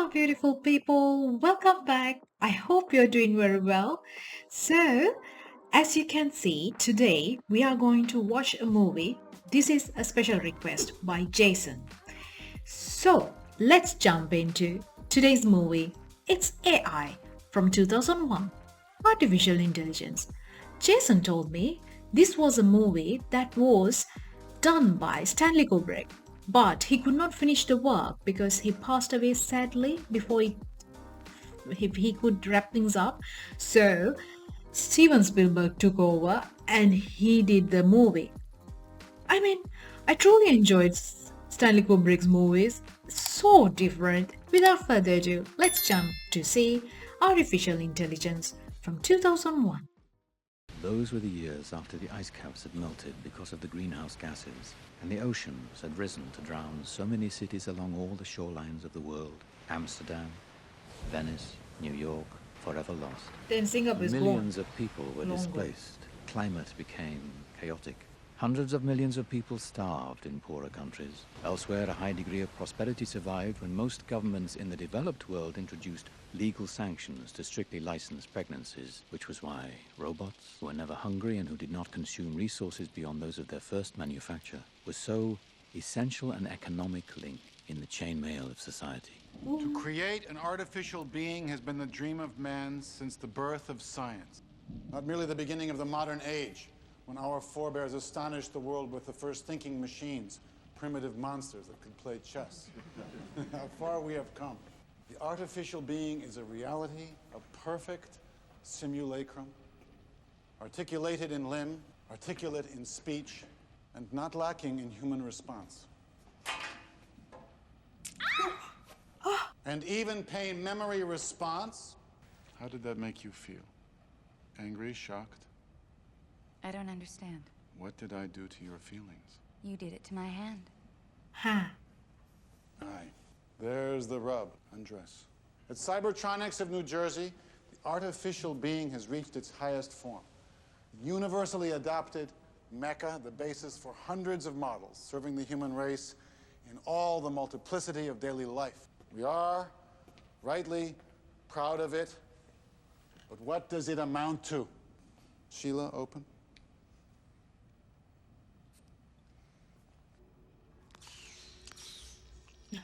Hello, beautiful people. Welcome back. I hope you're doing very well. So, as you can see, today we are going to watch a movie. This is a special request by Jason. So, let's jump into today's movie. It's AI from 2001, Artificial Intelligence. Jason told me this was a movie that was done by Stanley Kubrick, but he could not finish the work because he passed away sadly before he could wrap things up. So Steven Spielberg took over and he did the movie. I mean, I truly enjoyed Stanley Kubrick's movies. So different. Without further ado, let's jump to see Artificial Intelligence from 2001. Those were the years after the ice caps had melted because of the greenhouse gases, and the oceans had risen to drown so many cities along all the shorelines of the world. Amsterdam, Venice, New York, forever lost. Then Singapore is Millions gone. of people were Long gone. displaced. Climate became chaotic. Hundreds of millions of people starved in poorer countries. Elsewhere, a high degree of prosperity survived when most governments in the developed world introduced legal sanctions to strictly license pregnancies, which was why robots, who were never hungry and who did not consume resources beyond those of their first manufacture, were so essential an economic link in the chainmail of society. To create an artificial being has been the dream of man since the birth of science. Not merely the beginning of the modern age, when our forebears astonished the world with the first thinking machines, primitive monsters that could play chess. How far we have come. The artificial being is a reality, a perfect simulacrum, articulated in limb, articulate in speech, and not lacking in human response. And even pain memory response. How did that make you feel? Angry, shocked? I don't understand. What did I do to your feelings? You did it to my hand. Huh. Aye. There's the rub. Undress. At Cybertronics of New Jersey, the artificial being has reached its highest form. Universally adopted, Mecha, the basis for hundreds of models, serving the human race in all the multiplicity of daily life. We are, rightly, proud of it, but what does it amount to? Sheila, open.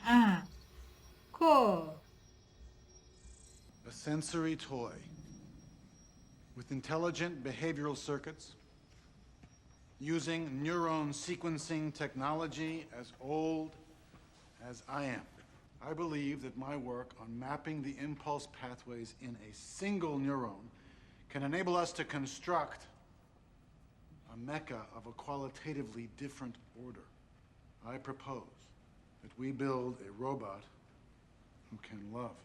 Ah. Cool. A sensory toy with intelligent behavioral circuits using neuron sequencing technology as old as I am. I believe that my work on mapping the impulse pathways in a single neuron can enable us to construct a mecha of a qualitatively different order. I propose that we build a robot who can love.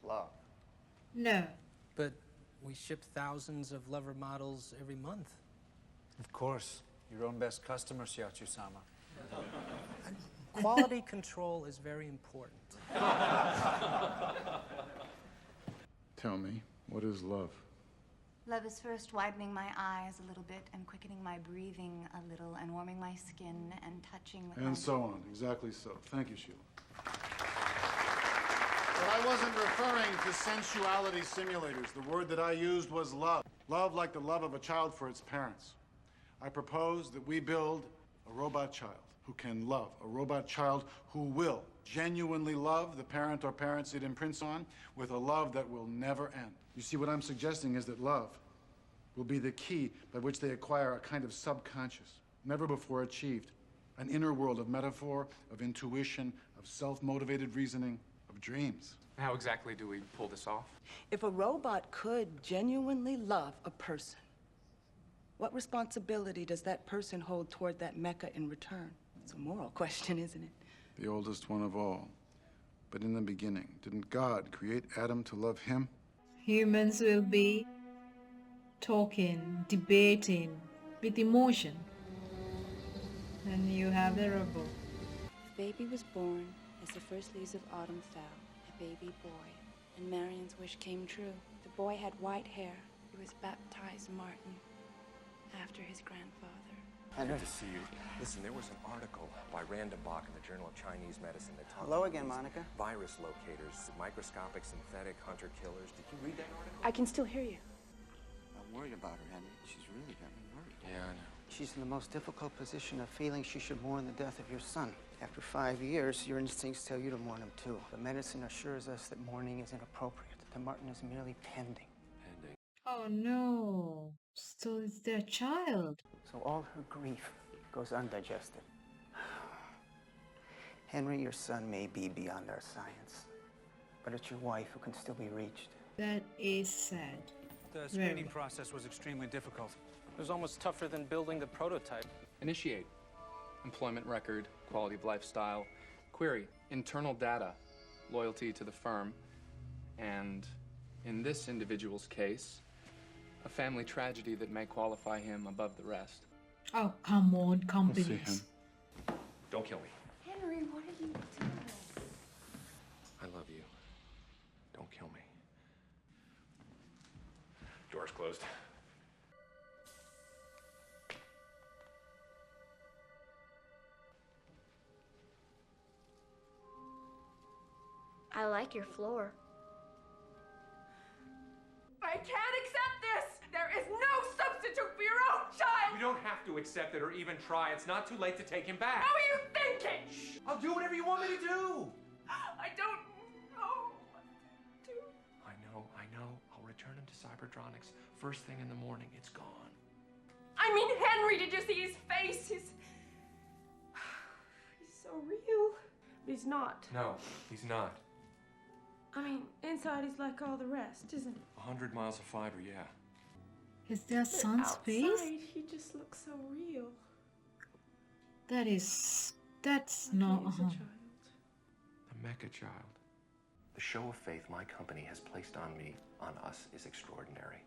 Love. No. But we ship thousands of lover models every month. Of course. Your own best customer, Shiachu-sama. Quality control is very important. Tell me, what is love? Love is first widening my eyes a little bit and quickening my breathing a little and warming my skin and touching with my... And so on. Exactly so. Thank you, Sheila. But I wasn't referring to sensuality simulators. The word that I used was love. Love like the love of a child for its parents. I propose that we build a robot child who can love, a robot child who will genuinely love the parent or parents it imprints on with a love that will never end. You see, what I'm suggesting is that love will be the key by which they acquire a kind of subconscious, never before achieved, an inner world of metaphor, of intuition, of self-motivated reasoning, of dreams. How exactly do we pull this off? If a robot could genuinely love a person, what responsibility does that person hold toward that mecha in return? It's a moral question, isn't it? The oldest one of all. But in the beginning, didn't God create Adam to love him? Humans will be talking, debating with emotion. And you have the robot. The baby was born as the first leaves of autumn fell, a baby boy, and Marion's wish came true. The boy had white hair. He was baptized Martin after his grandfather. Good to see you. Listen, there was an article by Random Bach in the Journal of Chinese Medicine that talked Hello about again, these Monica. virus locators, microscopic synthetic hunter killers. Did you read that article? I can still hear you. I'm worried about her, Henry. She's really got me worried. Yeah, I know. She's in the most difficult position of feeling she should mourn the death of your son. After 5 years, your instincts tell you to mourn him too. But medicine assures us that mourning is inappropriate. That Martin is merely pending. Pending. Oh no. So it's their child. So all her grief goes undigested. Henry, your son may be beyond our science, but it's your wife who can still be reached. That is sad. The Very. screening process was extremely difficult. It was almost tougher than building the prototype. Initiate. Employment record, quality of lifestyle. Query. Internal data. Loyalty to the firm. And in this individual's case, a family tragedy that may qualify him above the rest. Oh, come on, companies. Don't kill me. Henry, what are you doing? I love you. Don't kill me. Door's closed. I like your floor. I can't accept this! There is no substitute for your own child! You don't have to accept it or even try. It's not too late to take him back. How are you thinking? Shh. I'll do whatever you want me to do. I don't know what to do. I know. I'll return him to Cybertronics. First thing in the morning, it's gone. I mean, Henry, did you see his face? He's so real. But he's not. No, he's not. I mean, inside he's like all the rest, isn't he? 100 miles of fiber, yeah. Is their But son's outside, face? he just looks so real. That's Like not. he is a child. The Mecha Child. The show of faith my company has placed on us, is extraordinary.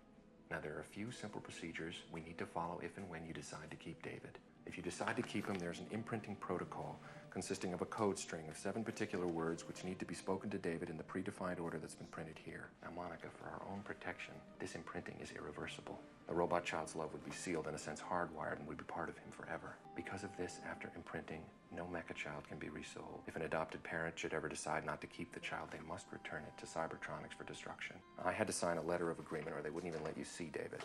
Now, there are a few simple procedures we need to follow if and when you decide to keep David. If you decide to keep him, there's an imprinting protocol consisting of a code string of 7 particular words which need to be spoken to David in the predefined order that's been printed here. Now, Monica, for our own protection, this imprinting is irreversible. The robot child's love would be sealed, in a sense hardwired, and would be part of him forever. Because of this, after imprinting, no Mecha Child can be resold. If an adopted parent should ever decide not to keep the child, they must return it to Cybertronics for destruction. I had to sign a letter of agreement or they wouldn't even let you see David.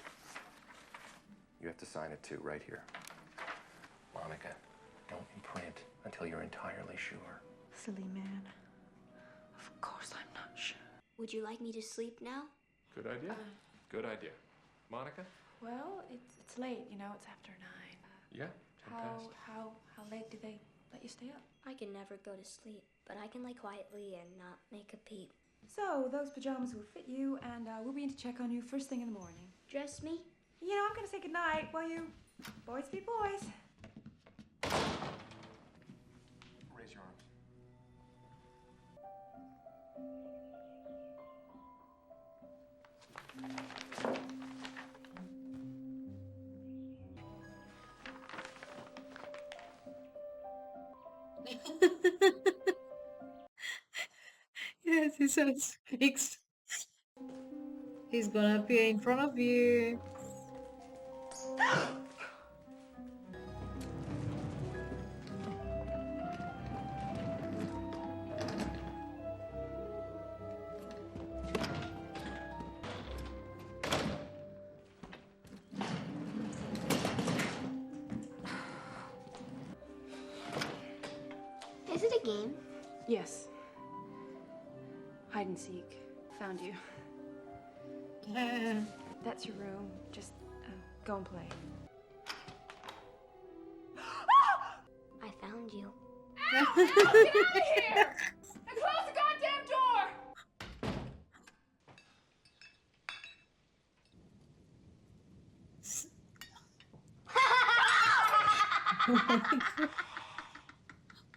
You have to sign it too, right here. Monica, don't imprint until you're entirely sure. Silly man. Of course I'm not sure. Would you like me to sleep now? Good idea. Good idea. Monica? Well, it's late, you know, it's after 9. Yeah, 10 past. How late do they let you stay up? I can never go to sleep, but I can lay quietly and not make a peep. So, those pajamas will fit you, and we'll be in to check on you first thing in the morning. Dress me? You know, I'm gonna say goodnight while you boys be boys. Raise your arms. Yes, he says fixed. He's gonna appear in front of you. Is it a game? Yes. Hide and seek. Found you. That's your room. Just go and play. I found you. Get out of here! And close the goddamn door!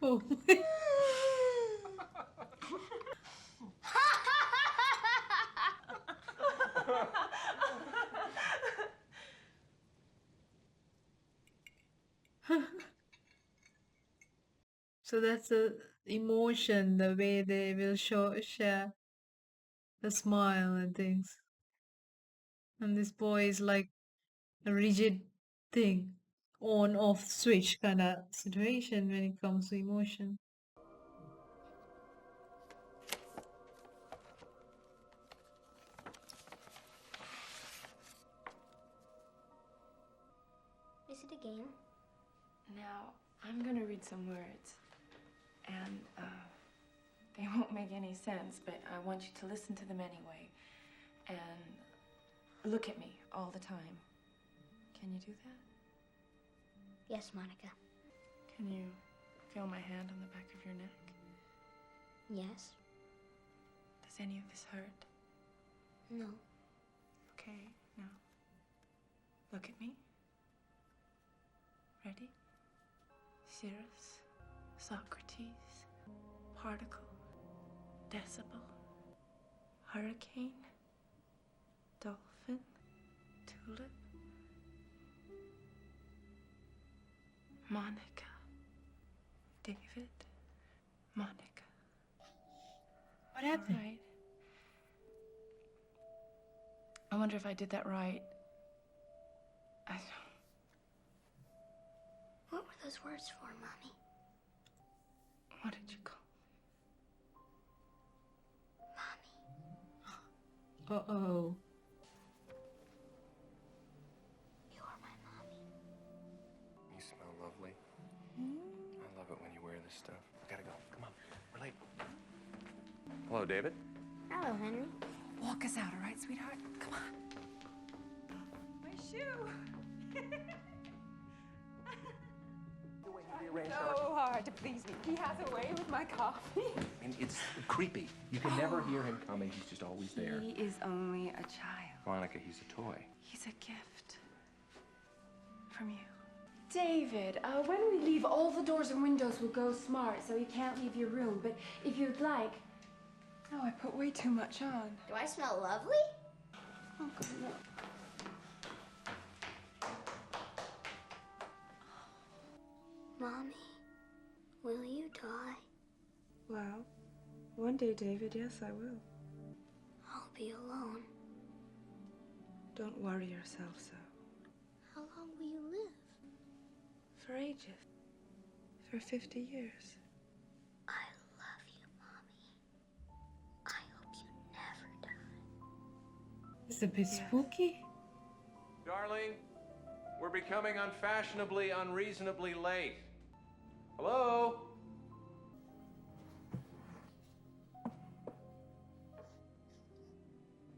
Oh. So that's the emotion, the way they will share the smile and things. And this boy is like a rigid thing. on-off switch kind of situation when it comes to emotion. Is it a game? Now, I'm gonna read some words. And, they won't make any sense, but I want you to listen to them anyway. And look at me all the time. Can you do that? Yes, Monica. Can you feel my hand on the back of your neck? Yes. Does any of this hurt? No. Okay, now. Look at me. Ready? Cirrus, Socrates, particle, decibel, hurricane, dolphin, tulip, Monica, David, Monica. What happened? All right. I wonder if I did that right. What were those words for, Mommy? What did you call Uh-oh. You're my mommy. You smell lovely. I love it when you wear this stuff. I gotta go. Come on. We're late. Hello, David. Hello, Henry. Walk us out, all right, sweetheart? Come on. My shoe. So hard to please me. He has a way with my coffee. And it's creepy. You can never hear him coming. He's just always there. He is only a child. Monica, he's a toy. He's a gift from you. David, when we leave, all the doors and windows will go smart, so you can't leave your room. But if you'd like... Oh, I put way too much on. Do I smell lovely? Oh, God, no. Mommy, will you die? Well, one day, David, yes, I will. I'll be alone. Don't worry yourself so. How long will you live? For ages. For 50 years. I love you, Mommy. I hope you never die. It's a bit spooky. Darling, we're becoming unfashionably, unreasonably late. Hello?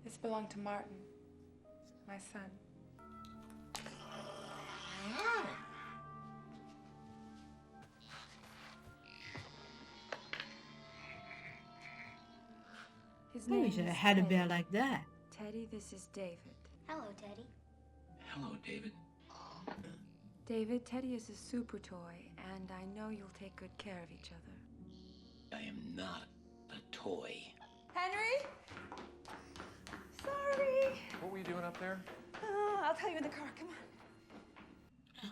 This belonged to Martin, my son. His I name wish I is had a Teddy. bear like that. Teddy, this is David. Hello, Teddy. Hello, David. David, Teddy is a super toy, and I know you'll take good care of each other. I am not a toy. Henry? Sorry. What were you doing up there? I'll tell you in the car. Come on.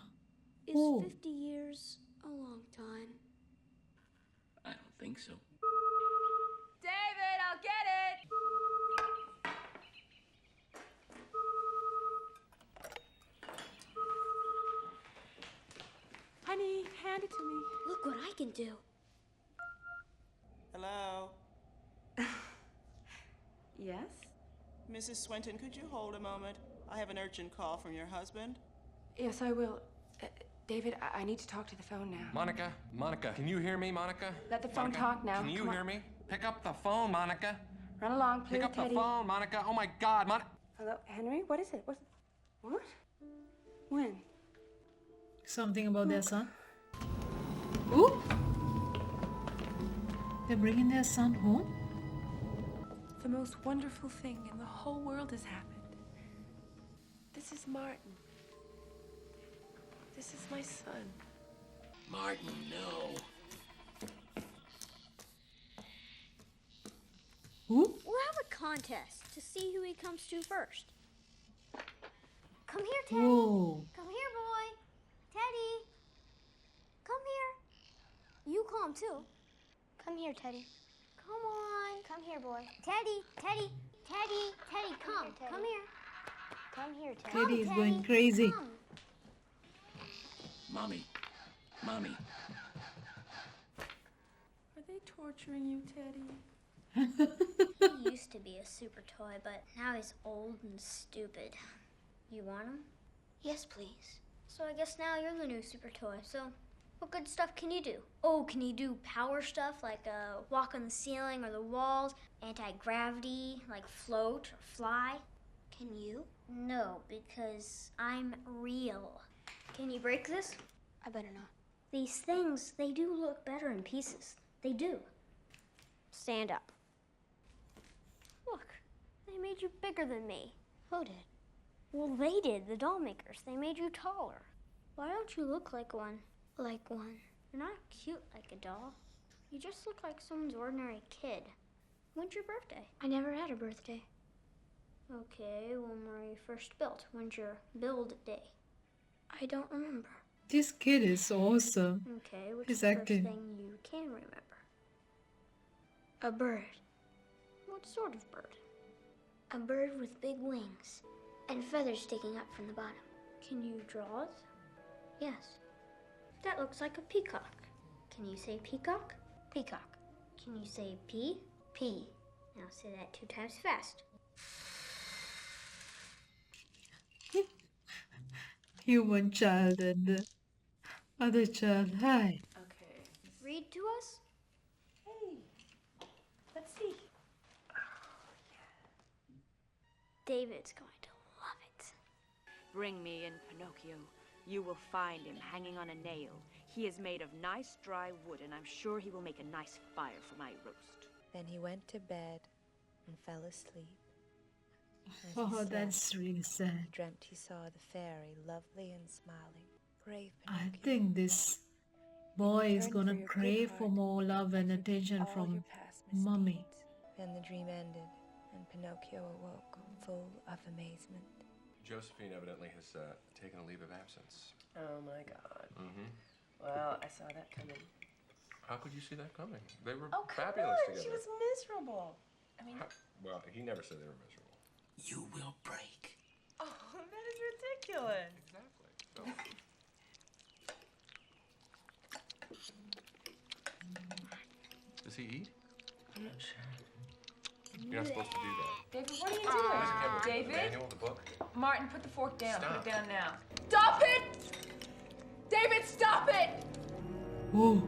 Is Ooh. 50 years a long time? I don't think so. David, I'll get it. Honey, hand it to me. Look what I can do. Hello? Yes? Mrs. Swinton, could you hold a moment? I have an urgent call from your husband. Yes, I will. David, I need to talk to the phone now. Monica, can you hear me, Monica? Let the phone Monica, talk now. Can you Come on. hear me? Pick up the phone, Monica. Run along, please, Pick up Teddy. the phone, Monica. Oh my God, Monica. Hello, Henry? What is it? What? When? Something about their son. Ooh! They're bringing their son home? The most wonderful thing in the whole world has happened. This is Martin. This is my son. Martin, no. Who? We'll have a contest to see who he comes to first. Come here, Teddy. Whoa. Come here, boy. Teddy. Come here. You call him too. Come here, Teddy. Come on. Come here, boy. Teddy, Teddy, Teddy, Teddy, come. Come here. Come here, Teddy. Teddy is going crazy. Come. Mommy. Mommy. Are they torturing you, Teddy? He used to be a super toy, but now he's old and stupid. You want him? Yes, please. So I guess now you're the new super toy. So what good stuff can you do? Oh, can you do power stuff like walk on the ceiling or the walls? Anti-gravity, like float or fly? Can you? No, because I'm real. Can you break this? I better not. These things, they do look better in pieces. They do. Stand up. Look, they made you bigger than me. Who did? Well, they did, the doll makers. They made you taller. Why don't you look like one? Like one? You're not cute like a doll. You just look like someone's ordinary kid. When's your birthday? I never had a birthday. Okay, when were you first built? When's your build day? I don't remember. This kid is awesome. Okay, what's He's the first acting. thing you can remember? A bird. What sort of bird? A bird with big wings and feathers sticking up from the bottom. Can you draw it? Yes. That looks like a peacock. Can you say peacock? Peacock. Can you say pea? Pea. Now say that 2 times fast. Human child and the other child. Hi. Okay. Read to us? Hey, let's see. David's going to love it. Bring me in Pinocchio. You will find him hanging on a nail. He is made of nice dry wood, and I'm sure he will make a nice fire for my roast. Then he went to bed and fell asleep. As he Oh, slept, that's really sad. he dreamt he saw the fairy, lovely and smiling. Brave I Pinocchio. think this boy is Turn gonna for your crave good for heart, more love and attention all from your past mommy. Then the dream ended, and Pinocchio awoke full of amazement. Josephine evidently has taken a leave of absence. Oh my God. Mm-hmm. Well, I saw that coming. How could you see that coming? They were Oh, come fabulous on. together. She was miserable. I mean, Well, he never said they were miserable. You will break. oh, that is ridiculous. Exactly. So. Does he eat? I'm not sure. You're not supposed to do that. David, what are you Does doing? he have the David? manual, the book? Martin, put the fork down. Stop. Put it down now. Stop it! David, stop it! Oh,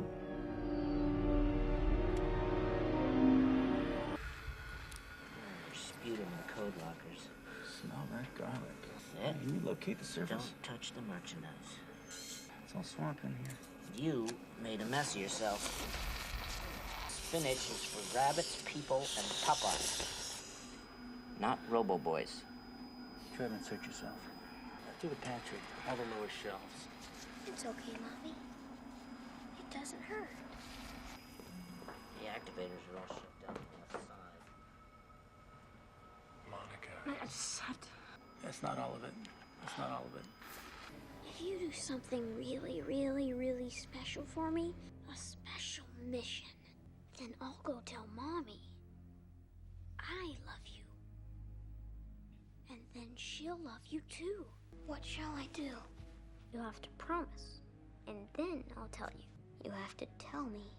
Sputum in the code lockers. Smell that garlic. Yeah. You locate the surface? Don't touch the merchandise. It's all swamp in here. You made a mess of yourself. Spinach is for rabbits, people, and Popeyes. Not Robo-Boys. Try to insert yourself. To the pantry, all the lower shelves. It's okay, Mommy. It doesn't hurt. The activators are all shut down on the left side. Monica. I just have to... That's not all of it. That's not all of it. If you do something really, really, really special for me, a special mission, then I'll go tell Mommy. I love you. And then she'll love you too. What shall I do? You have to promise, and then I'll tell you. You have to tell me,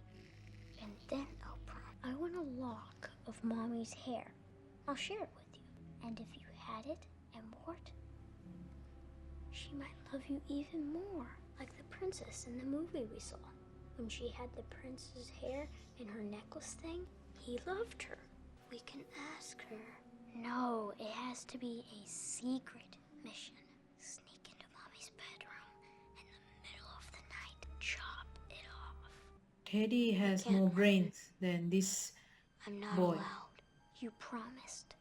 and then I'll promise. I want a lock of Mommy's hair. I'll share it with you. And if you had it and wore it, she might love you even more, like the princess in the movie we saw. When she had the prince's hair in her necklace thing, he loved her. We can ask her. No, it has to be a secret mission. Sneak into Mommy's bedroom in the middle of the night, chop it off. Teddy has can't more have brains than this I'm not boy. allowed. You promised.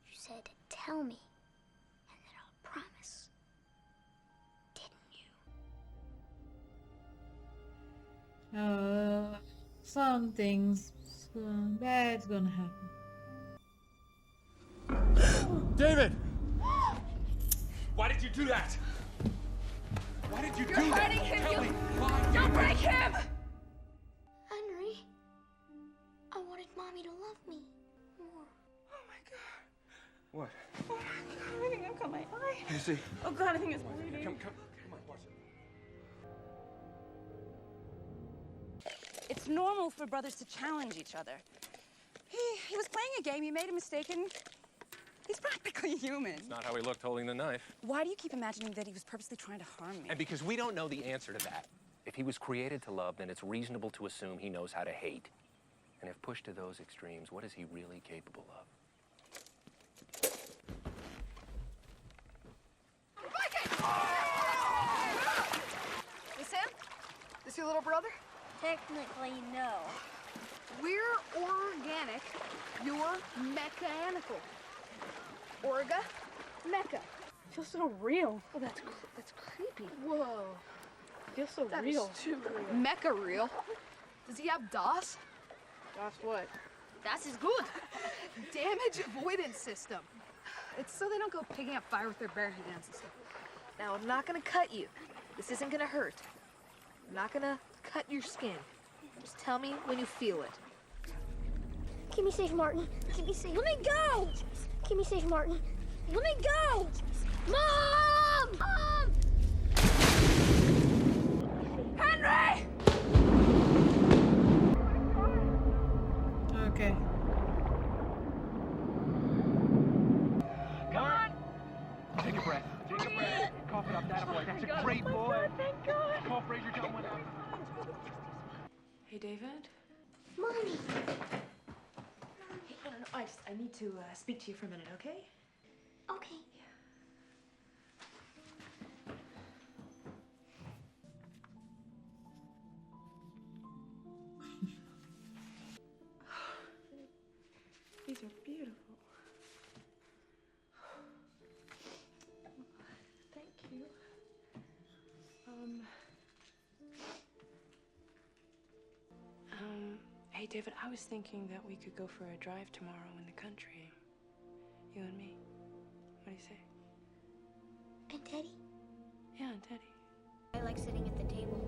You said, tell me, and then I'll promise. Something's bad's gonna happen. David! Why did you do that? Why did you You're do that? hurting him. Tell You- me why. Don't break him! Henry, I wanted Mommy to love me more. Oh my God. What? Oh my God. I think I've got my eye. Let me see. Oh God, I think it's bleeding. Come on, watch it. normal for brothers to challenge each other. He was playing a game, he made a mistake, and he's practically human. It's not how he looked holding the knife. Why do you keep imagining that he was purposely trying to harm me? And because we don't know the answer to that. If he was created to love, then it's reasonable to assume he knows how to hate. And if pushed to those extremes, what is he really capable of? This him? This your little brother? Technically, no. We're organic. You're mechanical. Orga, mecha. Feels so real. Oh, that's creepy. Whoa. Feels so That real. is too real. Mecha real. Does he have DOS? DOS what? Das is good. Damage avoidance system. It's so they don't go picking up fire with their bare hands and stuff. Now, I'm not gonna cut you. This isn't gonna hurt. I'm not gonna cut your skin. Just tell me when you feel it. Keep me safe, Martin. Keep me safe. Let me go! Keep me safe, Martin. Let me go! Mom! Mom! Henry! Okay. Come on! Take a breath. Take a breath. Cough it up, that boy. That's a great boy. Thank God. Cough, raise your tongue. Hey, David? Mommy! Hey, no. I need to speak to you for a minute, okay? Okay. These are beautiful. Thank you. Hey, David, I was thinking that we could go for a drive tomorrow in the country. You and me. What do you say? And Teddy? Yeah, and Teddy. I like sitting at the table.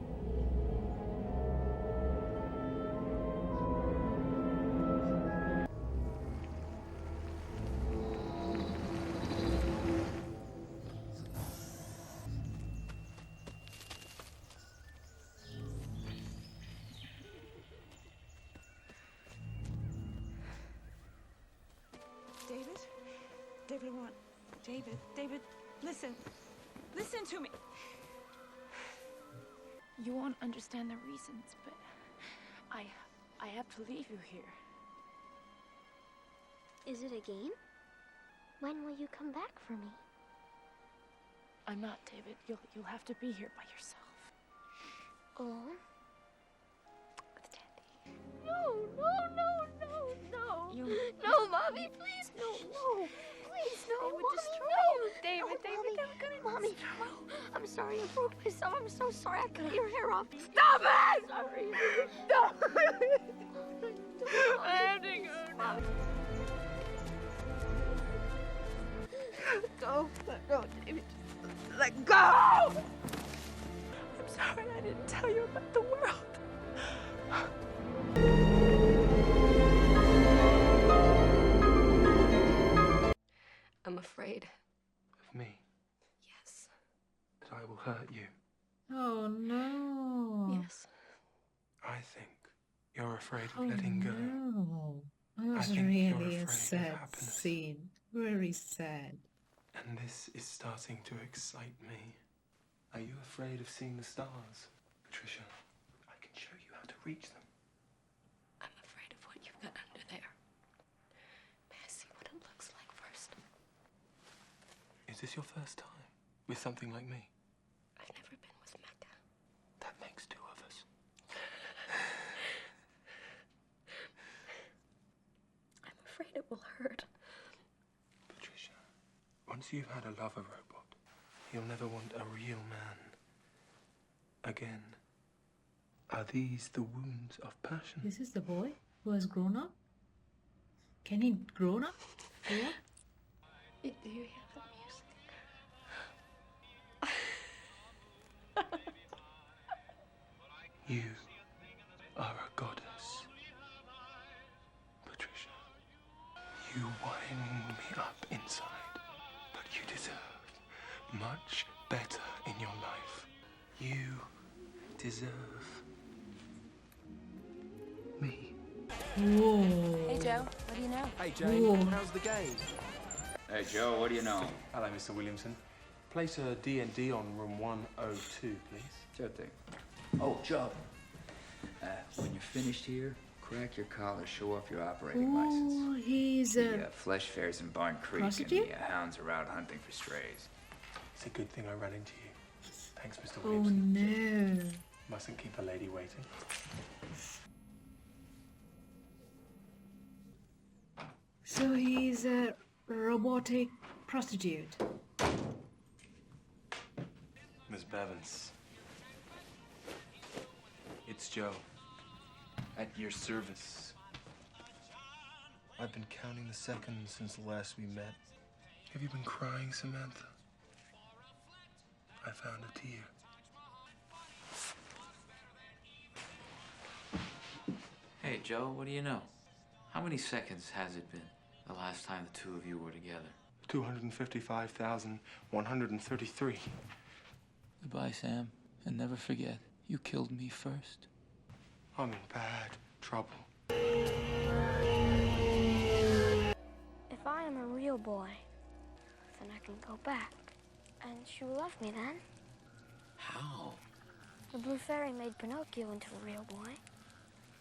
David? David, I want... David, listen. Listen to me. You won't understand the reasons, but I have to leave you here. Is it a game? When will you come back for me? I'm not, David. You'll have to be here by yourself. Alone? No. No, Mommy, please. No. Please, no, They would Mommy, destroy no. you, David. No, David, Mommy. they were gonna Mommy, destroy no. I'm sorry I broke myself. I'm so sorry. I cut your hair off. Stop it! Sorry. Stop it! I have to go now. Let go, David. Let go! I'm sorry I didn't tell you about the world. I'm afraid. Of me? Yes. That I will hurt you? Oh no. Yes. I think you're afraid of Oh letting go. no. That was think you're really afraid a of sad happiness. scene. Very sad. And this is starting to excite me. Are you afraid of seeing the stars? Patricia, I can show you how to reach them. I'm afraid of what you've got under there. May I see what it looks like first? Is this your first time with something like me? I've never been with Mecca. That makes two of us. I'm afraid it will hurt. Patricia, once you've had a lover robot, you'll never want a real man again. Are these the wounds of passion? This is the boy who has grown up? Can he grown up? Yeah? Do you hear that music? You are a goddess. Patricia, you wind me up inside, but you deserve much better in your life. You deserve Whoa. Hey, Joe. What do you know? Hey, Jane. Whoa. How's the game? Hey, Joe, what do you know? Hello, Mr. Williamson. Place a D&D on room 102, please. Sure thing. Oh, Joe. When you're finished here, crack your collar, show off your operating license. Oh, he's The flesh fairs in Barn Creek prostitute? and the hounds are out hunting for strays. It's a good thing I ran into you. Thanks, Mr. Oh Williamson. no. Mustn't keep a lady waiting. So he's a robotic prostitute. Miss Bevins. It's Joe. At your service. I've been counting the seconds since the last we met. Have you been crying, Samantha? I found a tear. Hey, Joe, what do you know? How many seconds has it been the last time the two of you were together? 255,133. Goodbye, Sam. And never forget, you killed me first. I'm in bad trouble. If I am a real boy, then I can go back. And she will love me then. How? The Blue Fairy made Pinocchio into a real boy.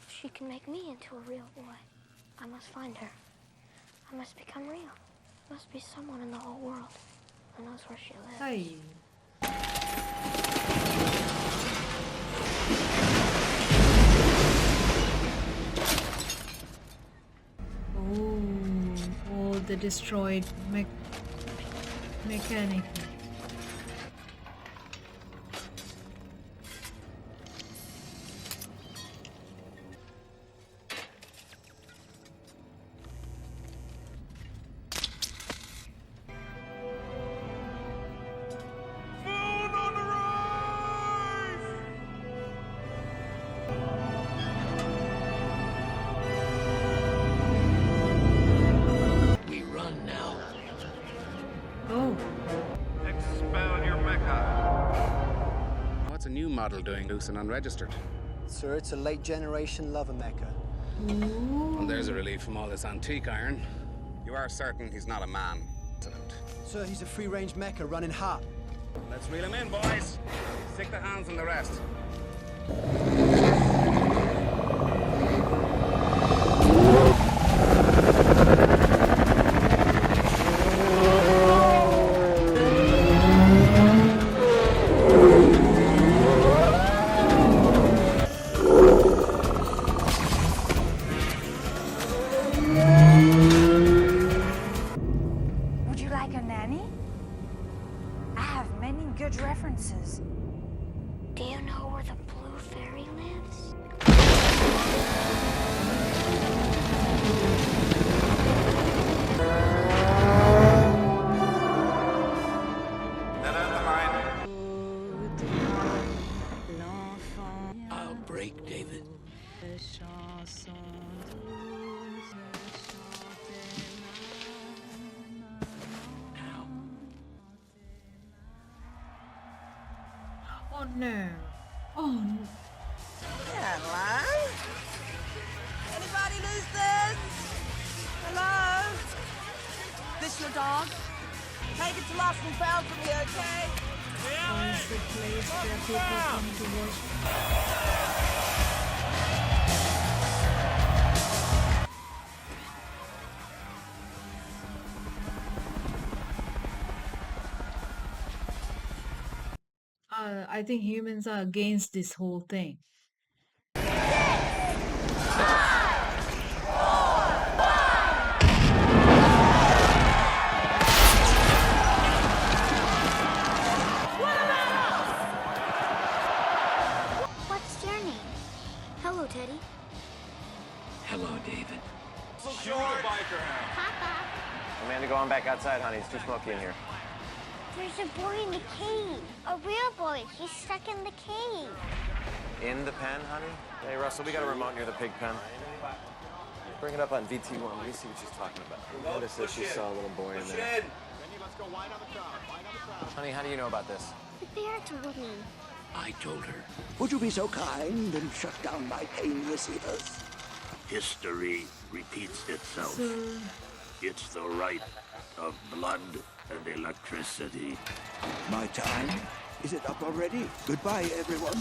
She can make me into a real boy. I must find her. I must become real. There must be someone in the whole world who knows where she lives. Hey. Oh, all the destroyed mechanic. We run now. Oh. Expel your mecha. What's a new model doing loose and unregistered? Sir, it's a late generation lover mecha. Well, there's a relief from all this antique iron. You are certain he's not a man, isn't it? Sir, he's a free-range mecha running hot. Let's reel him in, boys. Stick the hands on the rest. Would you like a nanny? I have many good references. Do you know where the Blue Fairy lives? I'll break, David. Oh no. Oh no. Hello? Anybody lose this? Hello? This your dog? Take it to Lost and Found for me, okay? It's the place where people come to watch. I think humans are against this whole thing. What's your name? Hello, Teddy. Hello, David. Amanda, go on back outside, honey. It's too smoky in here. There's a boy in the cave. A real boy. He's stuck in the cave. In the pen, honey? Hey, Russell, we got a remote near the pig pen. Bring it up on VT1. Let me see what she's talking about. Amanda says she saw a little boy in there. Honey, how do you know about this? The bear told me. I told her. Would you be so kind and shut down my pain receivers? History repeats itself. So, It's the right of blood and electricity. My time? Is it up already? Goodbye, everyone.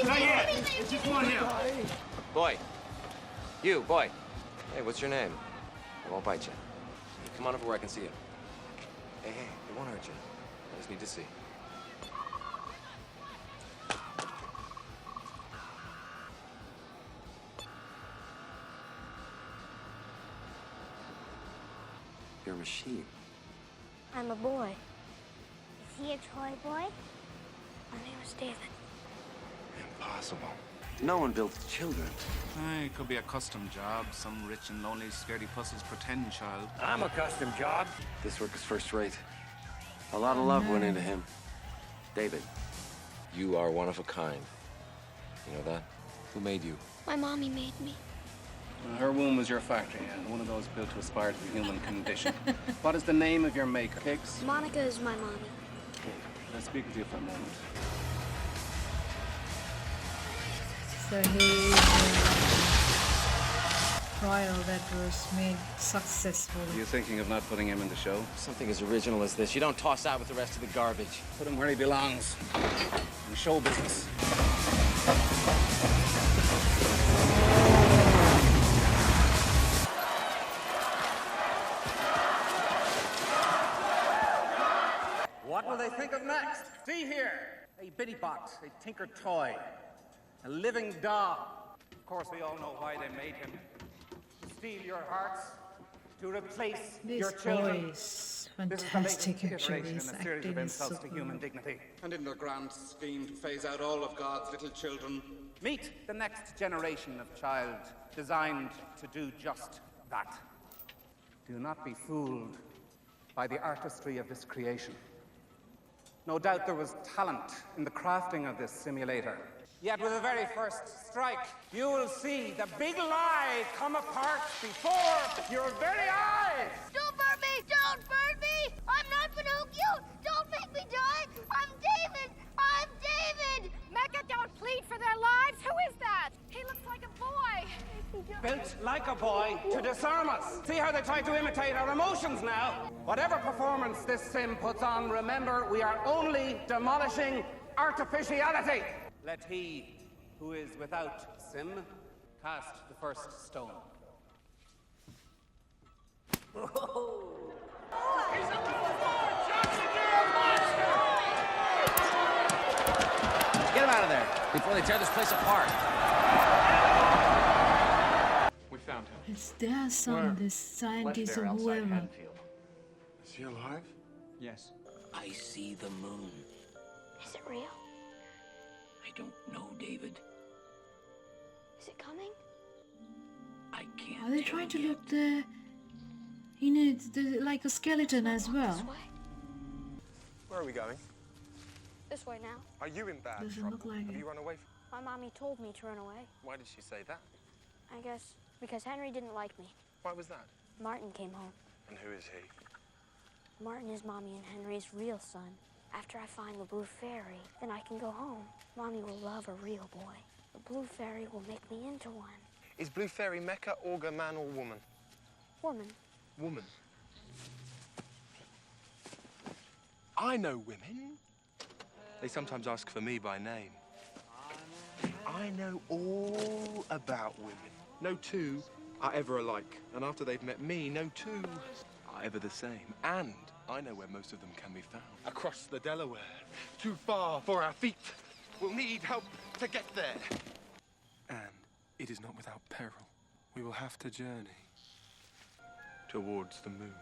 Not yet. It's just one here. Boy. You, boy. Hey, what's your name? I won't bite you. Come on over where I can see you. Hey, it won't hurt you. I just need to see. You're a machine. I'm a boy. Is he a toy boy? My name is David. Impossible. No one builds children. It could be a custom job. Some rich and lonely scaredy pussy's pretend child. I'm a custom job. This work is first rate. A lot of love went into him. David, you are one of a kind. You know that? Who made you? My mommy made me. Her womb was your factory, and one of those built to aspire to the human condition. What is the name of your maker, Hicks? Monica is my mommy. Let's speak with you for a moment. so his trial that was made successful. Are you thinking of not putting him in the show? Something as original as this. You don't toss out with the rest of the garbage. Put him where he belongs. In show business. What will they think of next? See here, a bitty bot, a tinker toy, a living doll. Of course, we all know why they made him. To steal your hearts, to replace your This children. boy is fantastic actually. His acting is so to human dignity. And in their grand scheme to phase out all of God's little children. Meet the next generation of child designed to do just that. Do not be fooled by the artistry of this creation. No doubt there was talent in the crafting of this simulator. Yet with the very first strike, you will see the big lie come apart before your very eyes! Don't burn me! Don't burn me! I'm not Pinocchio! Don't make me die! I'm David! I'm David! Mecca, don't plead for their lives. Who is that? He looks like a boy. Built like a boy to disarm us. See how they try to imitate our emotions now? Whatever performance this sim puts on, remember, we are only demolishing artificiality. Let he who is without sim cast the first stone. Get him out of there before they tear this place apart. We found him. It's their son, this scientist or whoever. Is he alive? Yes. I see the moon. Is it real? I don't know, David. Is it coming? I can't. Are they trying to look the, you know, like a skeleton as well? Where are we going? This way now. Are you in bad Doesn't trouble? look like Have it. you run away? My mommy told me to run away. Why did she say that? I guess because Henry didn't like me. Why was that? Martin came home. And who is he? Martin is Mommy and Henry's real son. After I find the blue fairy, then I can go home. Mommy will love a real boy. The blue fairy will make me into one. Is Blue Fairy Mecha, Augur, man or woman? Woman. Woman. I know women. They sometimes ask for me by name. I know all about women. No two are ever alike. And after they've met me, no two are ever the same. And I know where most of them can be found. Across the Delaware. Too far for our feet. We'll need help to get there. And it is not without peril. We will have to journey towards the moon.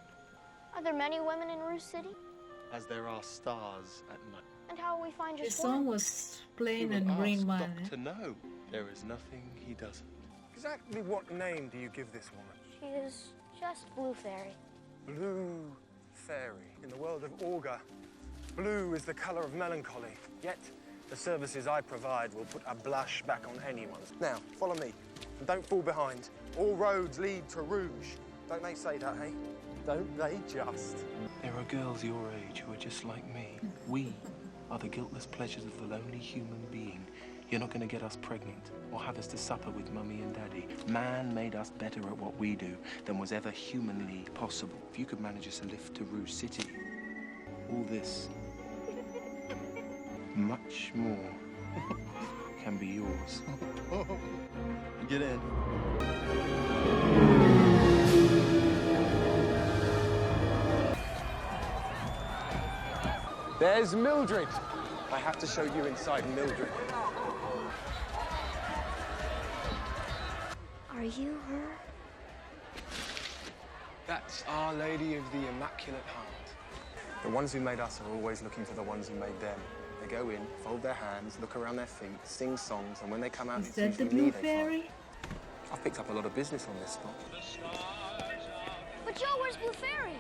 Are there many women in Ruse City? As there are stars at night. And how will we find His just song one? was plain We and will green ask one. Doctor No. There is nothing he doesn't. Exactly what name do you give this woman? She is just Blue Fairy. Blue Fairy. In the world of Augur, blue is the color of melancholy. Yet, the services I provide will put a blush back on anyone's. Now, follow me, and don't fall behind. All roads lead to Rouge. Don't they say that, hey? Don't they just? There are girls your age who are just like me. We are the guiltless pleasures of the lonely human being You're not going to get us pregnant or have us to supper with Mummy and Daddy. Man made us better at what we do than was ever humanly possible. If you could manage us a lift to Rouge City, all this, much more, can be yours. Get in. There's Mildred. I have to show you inside Mildred. Are you her? That's Our Lady of the Immaculate Heart. The ones who made us are always looking for the ones who made them. They go in, fold their hands, look around their feet, sing songs, and when they come out, Is it's that the usually blue me they fairy? find. I've picked up a lot of business on this spot. But Joe, where's Blue Fairy?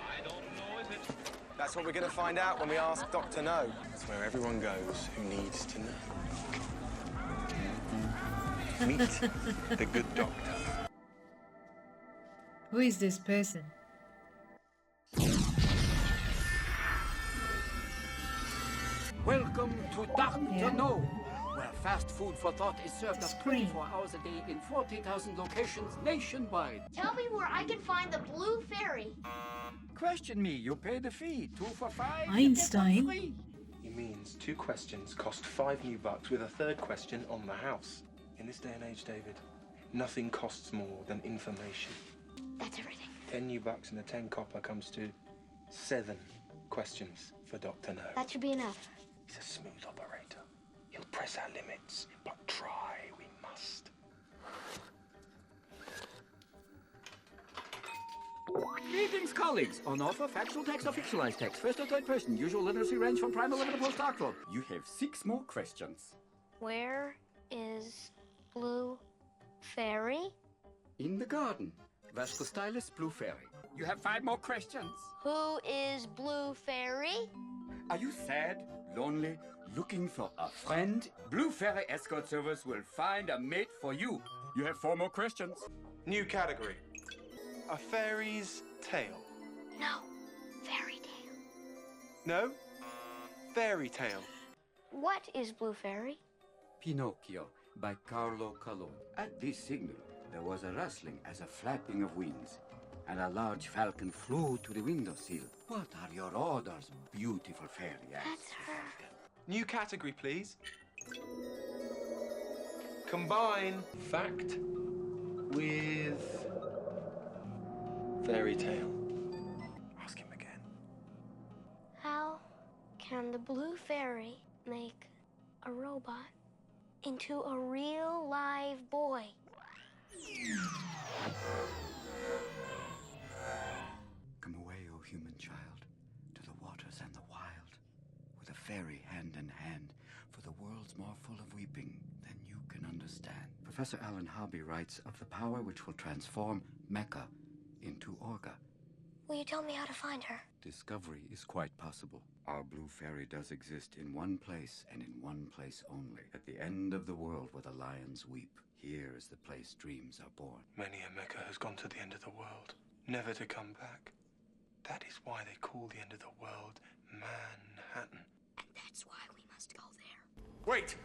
That's what we're going to find out when we ask Dr. No. That's where everyone goes who needs to know. Meet the good doctor. Who is this person? Welcome to Dr. No, where fast food for thought is served up 24 hours a day in 40,000 locations nationwide. Tell me where I can find the Blue Fairy. Question me, you pay the fee. 2 for 5. Einstein. Free. He means 2 questions cost $5 new with a 3rd question on the house. In this day and age, David, nothing costs more than information. That's everything. 10 new and a 10 copper comes to 7 questions for Dr. No. That should be enough. He's a smooth operator. He'll press our limits, but try we must. Greetings, colleagues. On offer, factual text or fictionalized text. First or third person. Usual literacy range from primal level to postdoctoral. You have 6 more questions. Where is Blue Fairy? In the garden. That's the stylist Blue Fairy. You have 5 more questions. Who is Blue Fairy? Are you sad, lonely, looking for a friend? Blue Fairy Escort Service will find a mate for you. You have 4 more questions. New category. A fairy's tale. No, fairy tale. No? Fairy tale. What is Blue Fairy? Pinocchio by Carlo Collodi. At this signal, there was a rustling as a flapping of wings, and a large falcon flew to the windowsill. What are your orders, beautiful fairy? That's her. New category, please. Combine fact with fairy tale. Ask him again. How can the Blue Fairy make a robot into a real live boy? Come away, O human child, to the waters and the wild, with a fairy hand in hand, for the world's more full of weeping than you can understand. Professor Alan Hobby writes of the power which will transform Mecca into Orga. Will you tell me how to find her? Discovery is quite possible. Our Blue Fairy does exist in one place and in one place only, at the end of the world where the lions weep. Here is the place dreams are born. Many a Mecca has gone to the end of the world, never to come back. That is why they call the end of the world Manhattan. And that's why we must go there. Wait!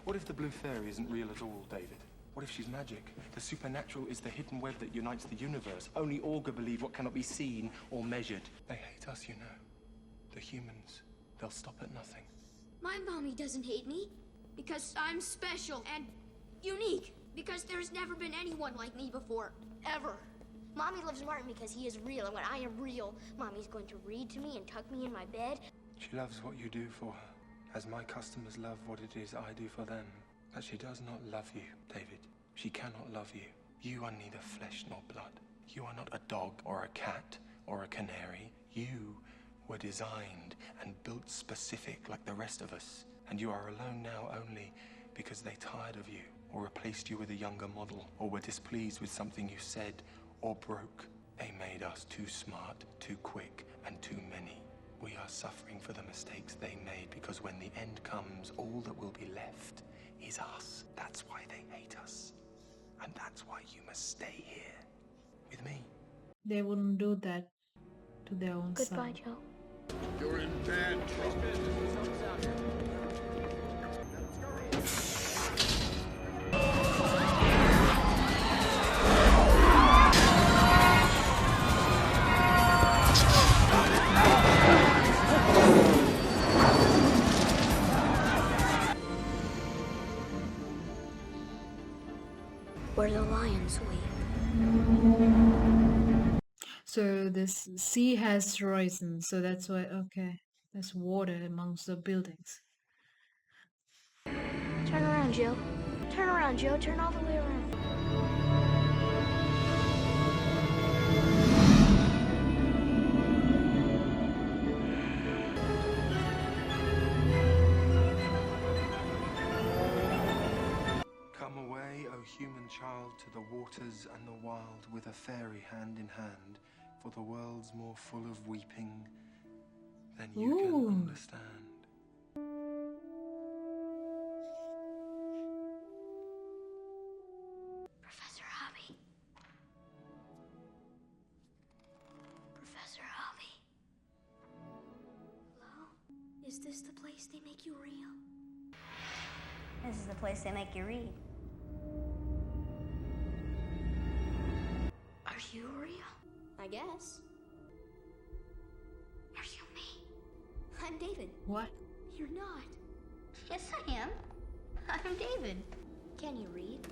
What if the Blue Fairy isn't real at all, David? What if she's magic? The supernatural is the hidden web that unites the universe. Only Orga believe what cannot be seen or measured. They hate us, you know. The humans. They'll stop at nothing. My mommy doesn't hate me because I'm special and unique. Because there's never been anyone like me before, ever. Mommy loves Martin because he is real, and when I am real, Mommy's going to read to me and tuck me in my bed. She loves what you do for her, as my customers love what it is I do for them. But she does not love you, David. She cannot love you. You are neither flesh nor blood. You are not a dog or a cat or a canary. You were designed and built specific like the rest of us. And you are alone now only because they tired of you or replaced you with a younger model or were displeased with something you said or broke. They made us too smart, too quick, and too many. We are suffering for the mistakes they made because when the end comes, all that will be left is us. That's why they hate us. And that's why you must stay here with me. They wouldn't do that to their own son. Goodbye, Joe. You're in bad trouble. sweep. So this sea has risen, so that's why, okay. There's water amongst the buildings. Turn around, Joe. Turn around, Joe. Turn all the way around. Come away, O human child, to the waters and the wild, with a fairy hand in hand, for the world's more full of weeping than you can understand. Professor Hobby. Professor Hobby. Hello? Is this the place they make you real? This is the place they make you read. Are you real? I guess. Are you me? I'm David. What? You're not. Yes, I am. I'm David. Can you read?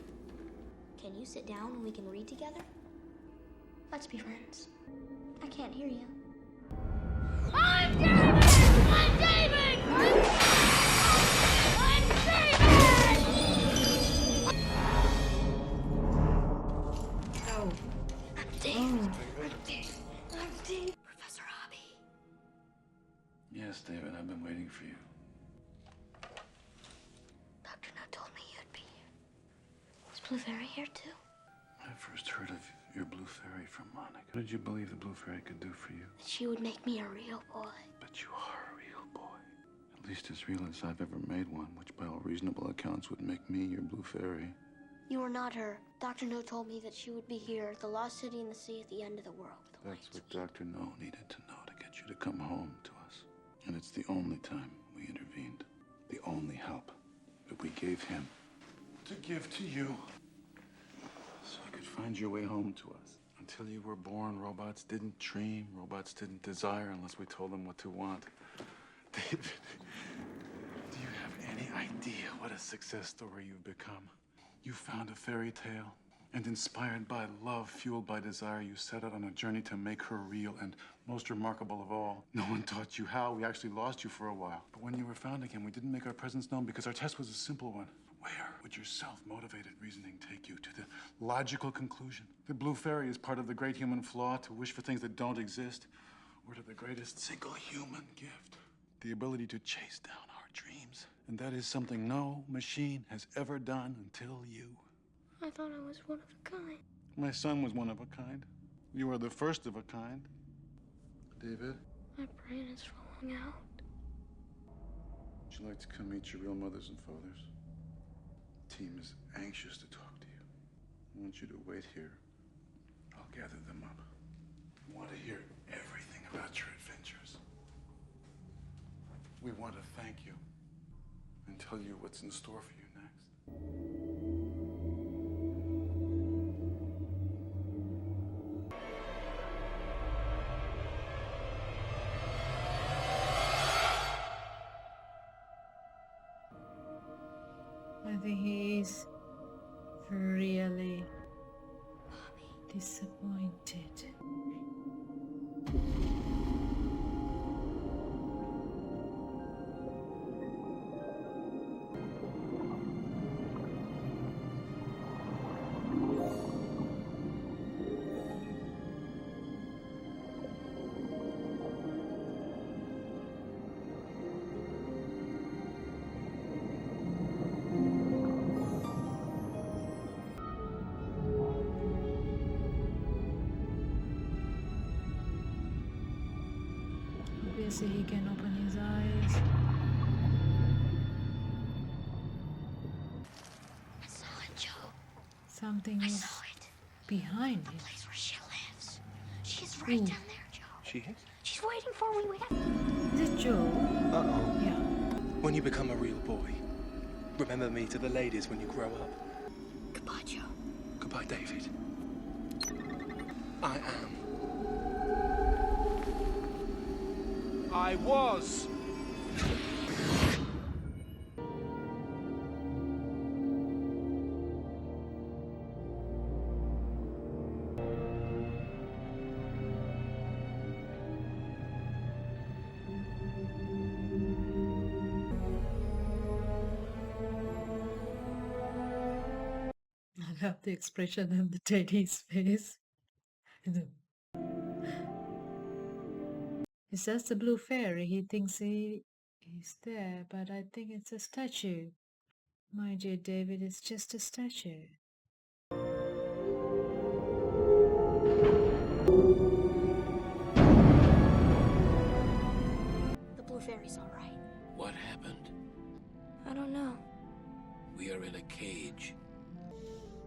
Can you sit down and we can read together? Let's be friends. I can't hear you. I'm David! I'm David! I'm David! Oh. I'm David. I'm David. I'm David. Professor Hobby. Yes, David, I've been waiting for you. Dr. No told me you'd be here. Is Blue Fairy here too? I first heard of your Blue Fairy from Monica. What did you believe the Blue Fairy could do for you? That she would make me a real boy. But you are a real boy. At least as real as I've ever made one, which by all reasonable accounts would make me your Blue Fairy. You are not her. Dr. No told me that she would be here, the lost city in the sea at the end of the world. That's what Dr. No needed to know to get you to come home to us. And it's the only time we intervened. The only help that we gave him to give to you. So you could find your way home to us. Until you were born, robots didn't dream, robots didn't desire unless we told them what to want. David, do you have any idea what a success story you've become? You found a fairy tale, and inspired by love, fueled by desire, you set out on a journey to make her real, and most remarkable of all, no one taught you how. We actually lost you for a while. But when you were found again, we didn't make our presence known because our test was a simple one. Where would your self-motivated reasoning take you to the logical conclusion? The Blue Fairy is part of the great human flaw to wish for things that don't exist, or to the greatest single human gift, the ability to chase down our dreams. And that is something no machine has ever done until you. I thought I was one of a kind. My son was one of a kind. You are the first of a kind. David? My brain is falling out. Would you like to come meet your real mothers and fathers? The team is anxious to talk to you. I want you to wait here. I'll gather them up. I want to hear everything about your adventures. We want to thank you and tell you what's in store for you next. I think he's really disappointed. Obviously he can open his eyes. I saw it, Joe. Something I is saw it. behind The him. place where she lives. She's right Ooh. down there, Joe. She is? She's waiting for me. Is it Joe? Uh-oh. Yeah. When you become a real boy, remember me to the ladies when you grow up. Goodbye, Joe. Goodbye, David. I am. I was. love the expression on the Teddy's face. He says the blue fairy. He thinks he is there, but I think it's a statue. My dear David, it's just a statue. The blue fairy's all right. What happened? I don't know. We are in a cage.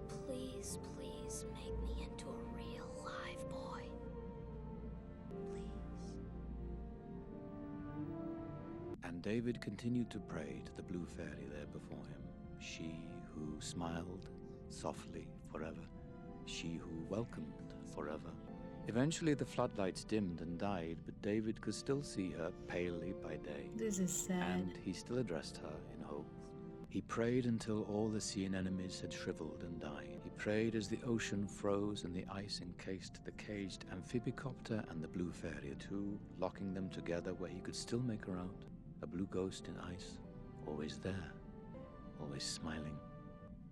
Please, please make me into a real live boy. Please. And David continued to pray to the blue fairy there before him, she who smiled softly forever, she who welcomed forever. Eventually the floodlights dimmed and died, but David could still see her palely by day. This is sad. And he still addressed her in hope. He prayed until all the sea anemones had shriveled and died. He prayed as the ocean froze and the ice encased the caged amphibicopter and the blue fairy too, locking them together where he could still make her out, a blue ghost in ice, always there, always smiling,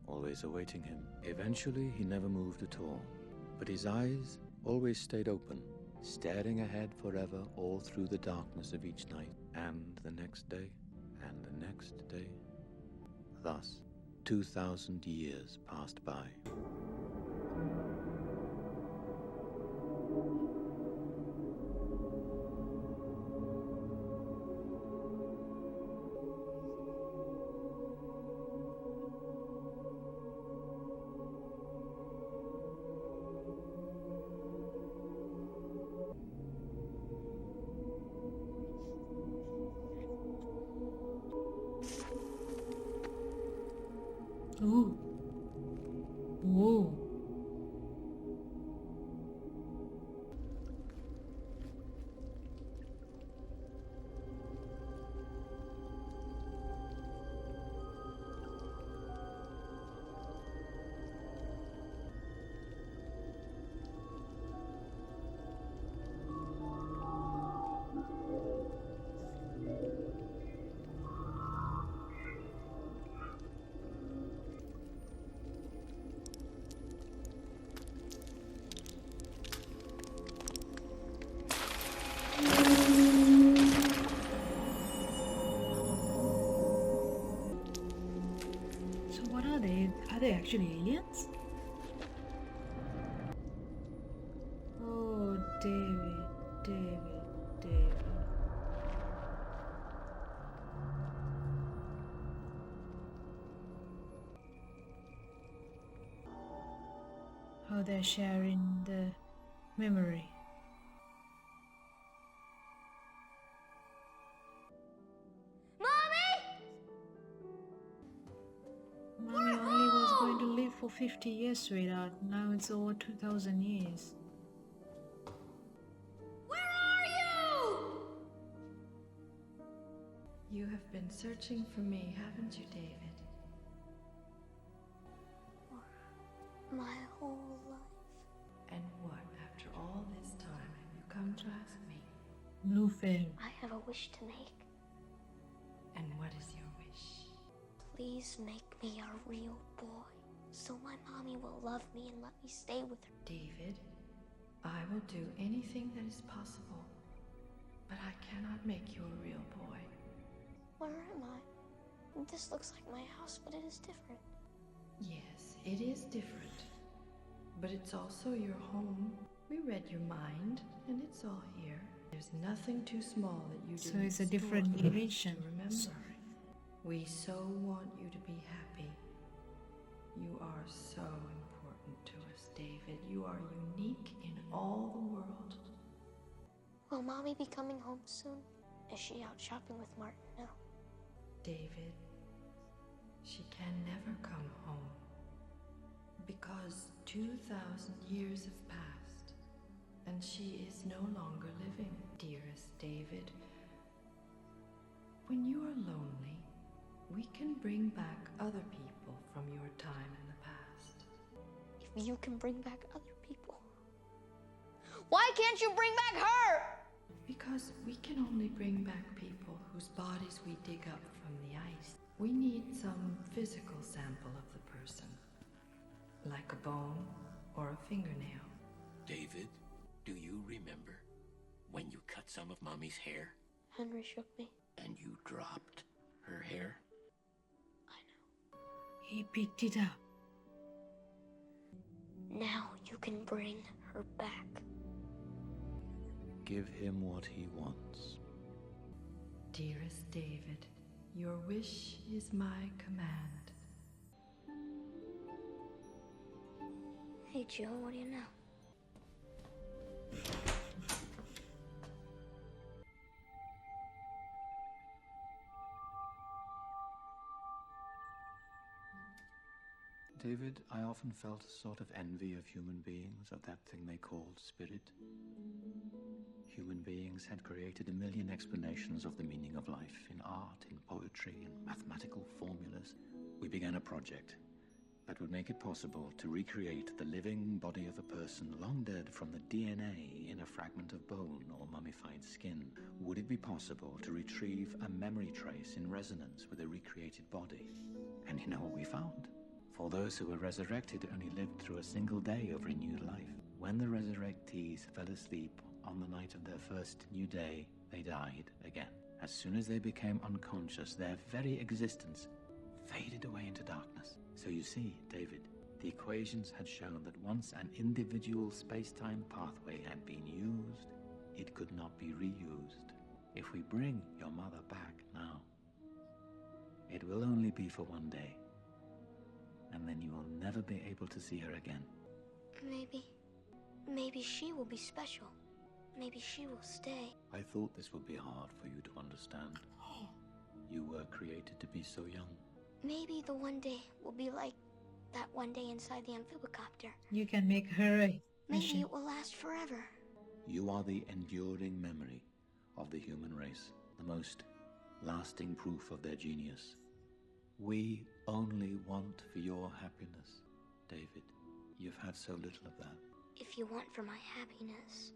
always awaiting him. Eventually he never moved at all, but his eyes always stayed open, staring ahead forever all through the darkness of each night, and the next day, and the next day. Thus, 2,000 years passed by. Ooh. Ooh. So what are they? Are they actually aliens? Oh, David, David, David. How they're sharing the memory. Mommy only was going to live for 50 years, sweetheart. Now it's over 2,000 years. Where are you? You have been searching for me, haven't you, David? My whole life. And what, after all this time, have you come to ask me? Blue fairy. I have a wish to make. And what is your wish? Please make me a real boy, so my mommy will love me and let me stay with her. David, I will do anything that is possible, but I cannot make you a real boy. Where am I? This looks like my house, but it is different. Yes, it is different, but it's also your home. We read your mind, and it's all here. There's nothing too small that you So didn't it's a store different for us to dimension. remember. Sorry. We so want you to be happy. You are so important to us, David. You are unique in all the world. Will mommy be coming home soon? Is she out shopping with Martin now? David, she can never come home because 2,000 years have passed and she is no longer living. Dearest David, when you are lonely, we can bring back other people from your time in the past. If you can bring back other people, why can't you bring back her? Because we can only bring back people whose bodies we dig up from the ice. We need some physical sample of the person. like a bone or a fingernail. David, do you remember when you cut some of Mommy's hair Henry shook me. and you dropped her hair? He picked it up. Now you can bring her back. Give him what he wants. Dearest David, your wish is my command. Hey, Joe, what do you know? David, I often felt a sort of envy of human beings, of that thing they called spirit. Human beings had created a million explanations of the meaning of life in art, in poetry, in mathematical formulas. We began a project that would make it possible to recreate the living body of a person long dead from the DNA in a fragment of bone or mummified skin. Would it be possible to retrieve a memory trace in resonance with a recreated body? And you know what we found? For those who were resurrected only lived through a single day of renewed life. When the resurrectees fell asleep on the night of their first new day, they died again. As soon as they became unconscious, their very existence faded away into darkness. So you see, David, the equations had shown that once an individual space-time pathway had been used, it could not be reused. If we bring your mother back now, it will only be for one day. And then you will never be able to see her again. Maybe she will be special. Maybe she will stay. I thought this would be hard for you to understand. You were created to be so young. Maybe the one day will be like that one day inside the amphibicopter. You can make her a Maybe machine. it will last forever. You are the enduring memory of the human race, the most lasting proof of their genius. We only want for your happiness, David. You've had so little of that. If you want for my happiness,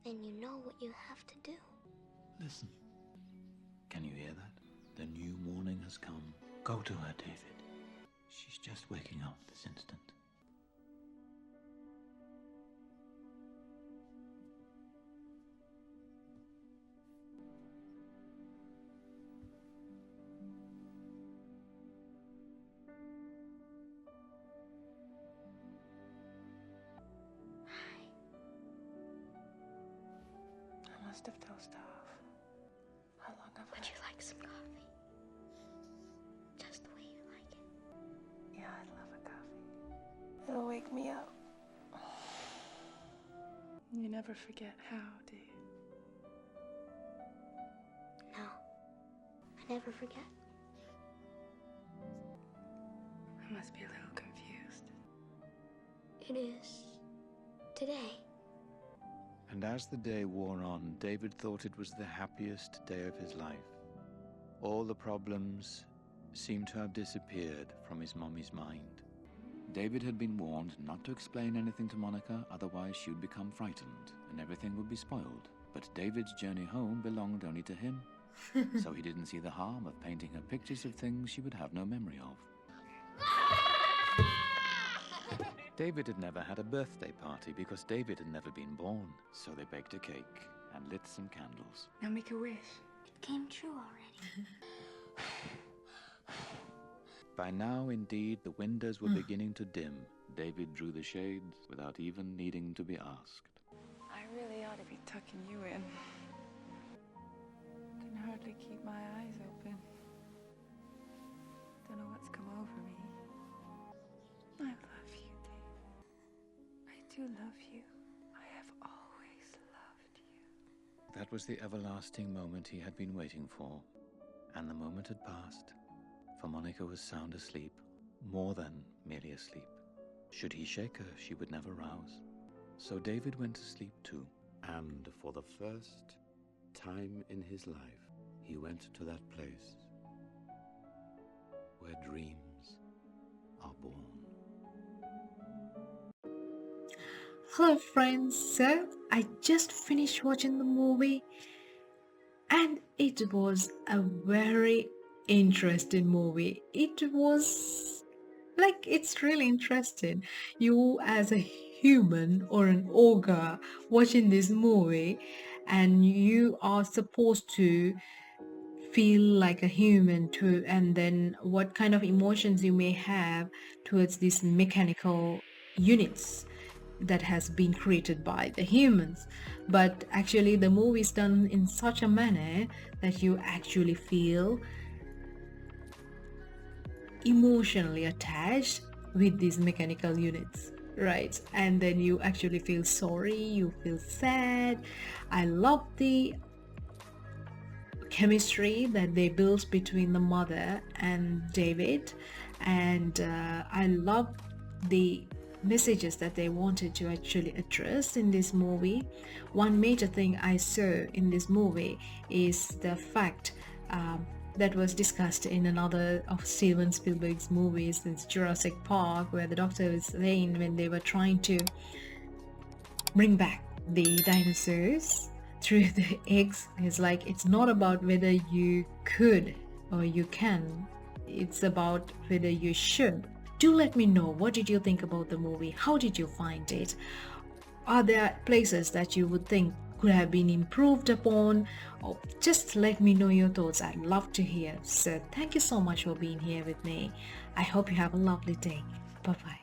then you know what you have to do. Listen. Can you hear that? The new morning has come. Go to her, David. She's just waking up this instant. I must have dozed off. How long have Would you like some coffee? Just the way you like it. Yeah, I'd love a coffee. It'll wake me up. You never forget how, do you? No, I never forget. I must be a little confused. It is today. And as the day wore on, David thought it was the happiest day of his life. All the problems seemed to have disappeared from his mommy's mind. David had been warned not to explain anything to Monica, otherwise she would become frightened and everything would be spoiled. But David's journey home belonged only to him, so he didn't see the harm of painting her pictures of things she would have no memory of. David had never had a birthday party because David had never been born, so they baked a cake and lit some candles. Now make a wish. It came true already. By now, indeed, the windows were beginning to dim. David drew the shades without even needing to be asked. I really ought to be tucking you in. Can hardly keep my eyes open. Don't know what's come over me. I love you, Dave. I do love you. I have always loved you. That was the everlasting moment he had been waiting for. And the moment had passed. For Monica was sound asleep, more than merely asleep. Should he shake her, she would never rouse. So David went to sleep too. And for the first time in his life, he went to that place where dreams are born. Hello friends, so I just finished watching the movie and it was a very interesting movie. It was Like, it's really interesting. You as a human or an ogre watching this movie, and you are supposed to feel like a human too, and then what kind of emotions you may have towards these mechanical units that has been created by the humans. But actually the movie is done in such a manner that you actually feel emotionally attached with these mechanical units, right? And then you actually feel sorry, you feel sad. I love the chemistry that they built between the mother and David, and I love the messages that they wanted to actually address in this movie. One major thing I saw in this movie is the fact that was discussed in another of Steven Spielberg's movies, since Jurassic Park, where the doctor was saying when they were trying to bring back the dinosaurs through the eggs, it's like, it's not about whether you could or you can, it's about whether you should. Do let me know, what did you think about the movie? How did you find it? Are there places that you would think could have been improved upon? Or just let me know your thoughts. I'd love to hear. So thank you so much for being here with me. I hope you have a lovely day. Bye bye.